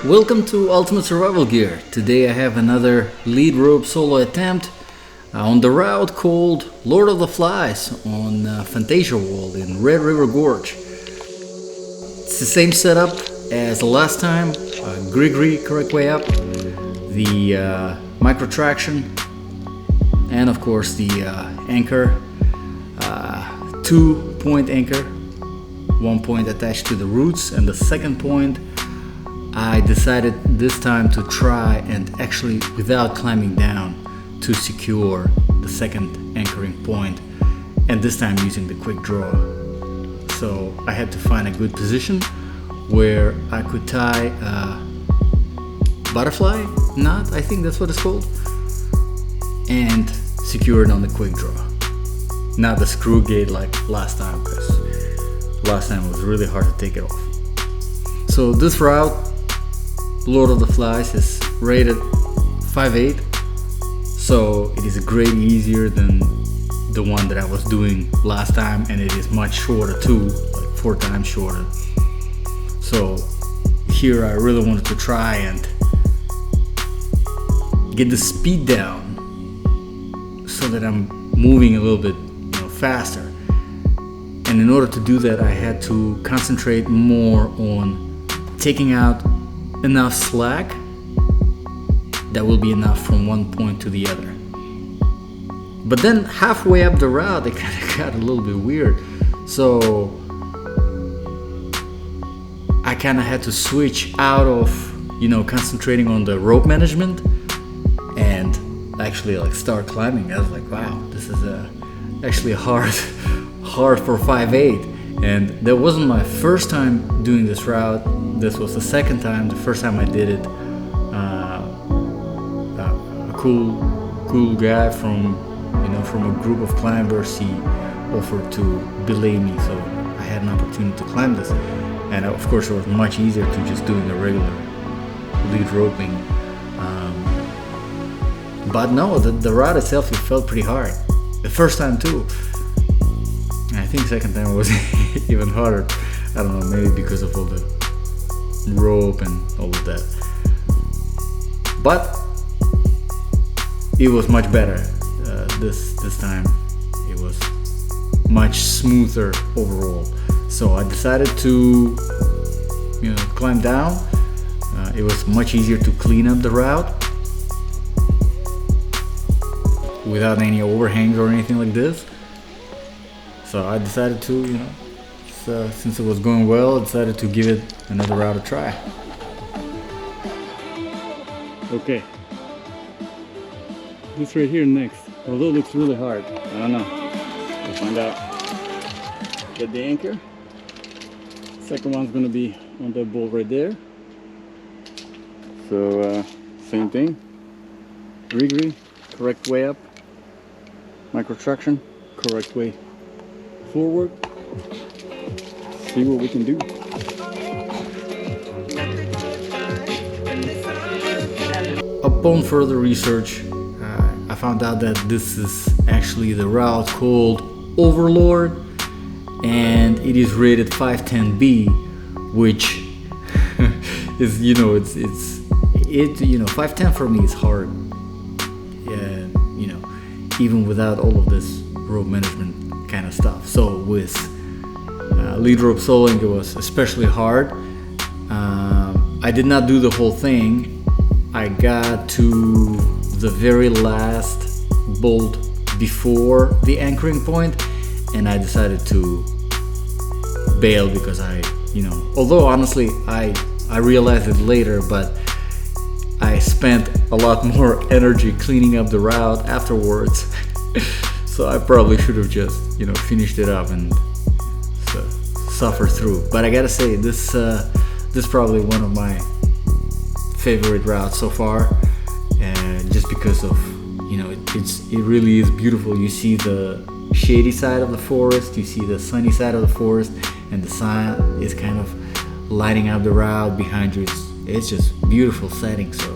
Welcome to Ultimate Survival Gear. Today I have another lead rope solo attempt on the route called Lord of the Flies on Phantasia Wall in Red River Gorge. It's the same setup as the last time, Grigri correct way up, the micro traction, and of course the anchor, 2-point anchor, 1 point attached to the roots, and the second point I decided this time to try and actually without climbing down to secure the second anchoring point, and this time using the quick draw. So I had to find a good position where I could tie a butterfly knot, I think that's what it's called, and secure it on the quick draw. Not the screw gate like last time, because last time it was really hard to take it off. So this route, Lord of the Flies, is rated 5.8, so it is a grade easier than the one that I was doing last time, and it is much shorter too, like 4 times shorter. So here I really wanted to try and get the speed down so that I'm moving a little bit faster. And in order to do that, I had to concentrate more on taking out enough slack that will be enough from one point to the other. But then halfway up the route it kind of got a little bit weird, so I kind of had to switch out of concentrating on the rope management and actually start climbing. I was like, wow, this is actually hard for 5.8. And that wasn't my first time doing this route. This was the second time. The first time I did it, a cool guy from a group of climbers, he offered to belay me, so I had an opportunity to climb this. And of course, it was much easier to just doing the regular lead roping. But no, the route itself, it felt pretty hard. The first time too. I think second time was even harder. I don't know, maybe because of all the rope and all of that. But it was much better this time. It was much smoother overall. So I decided to climb down. It was much easier to clean up the route without any overhangs or anything like this. So I decided to, since it was going well, I decided to give it another route a try. Okay. This right here next, although it looks really hard, I don't know. We'll find out. Get the anchor. Second one's gonna be on that bolt right there. So same thing. Grigri, correct way up. Micro traction, correct way forward. See what we can do. Upon further research, I found out that this is actually the route called Overlord, and it is rated 510B, which is 510 for me is hard. Even without all of this rope management kind of stuff. So with lead rope soloing, it was especially hard. I did not do the whole thing. I got to the very last bolt before the anchoring point, and I decided to bail because although honestly I realized it later, but I spent a lot more energy cleaning up the route afterwards. So I probably should have just finished it up and suffer through. But I gotta say, this is probably one of my favorite routes so far, and just because of it really is beautiful. You see the shady side of the forest, you see the sunny side of the forest, and the sun is kind of lighting up the route behind you. It's just beautiful setting. So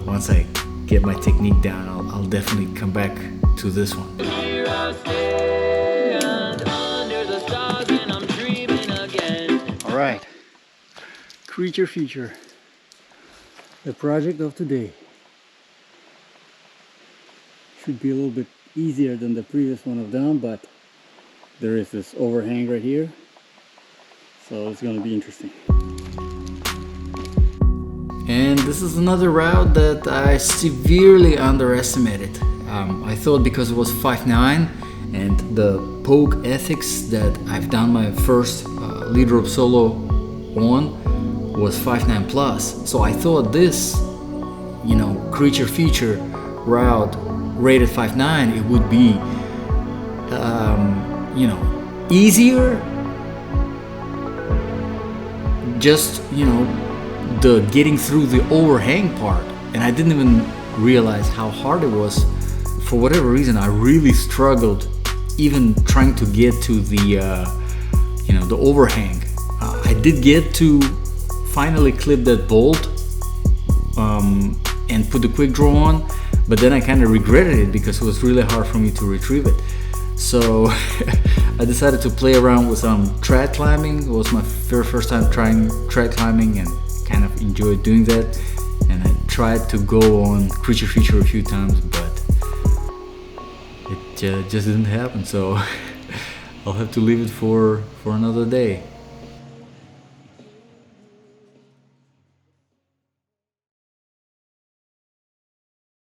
once I get my technique down, I'll definitely come back to this one. All right, creature feature. The project of today should be a little bit easier than the previous one I've done, but there is this overhang right here, so it's going to be interesting. And this is another route that I severely underestimated. I thought because it was 5'9" and the poke ethics that I've done my first lead rope solo on was 5'9" plus. So I thought this, you know, creature feature route rated 5'9", it would be, you know, easier. Just, you know, the getting through the overhang part, and I didn't even realize how hard it was. For whatever reason, I really struggled even trying to get to the you know, the overhang. I did get to finally clip that bolt and put the quick draw on, but then I kind of regretted it because it was really hard for me to retrieve it. So I decided to play around with some trad climbing. It was my very first time trying trad climbing and kind of enjoyed doing that. And I tried to go on creature feature a few times, but it just didn't happen. So I'll have to leave it for another day.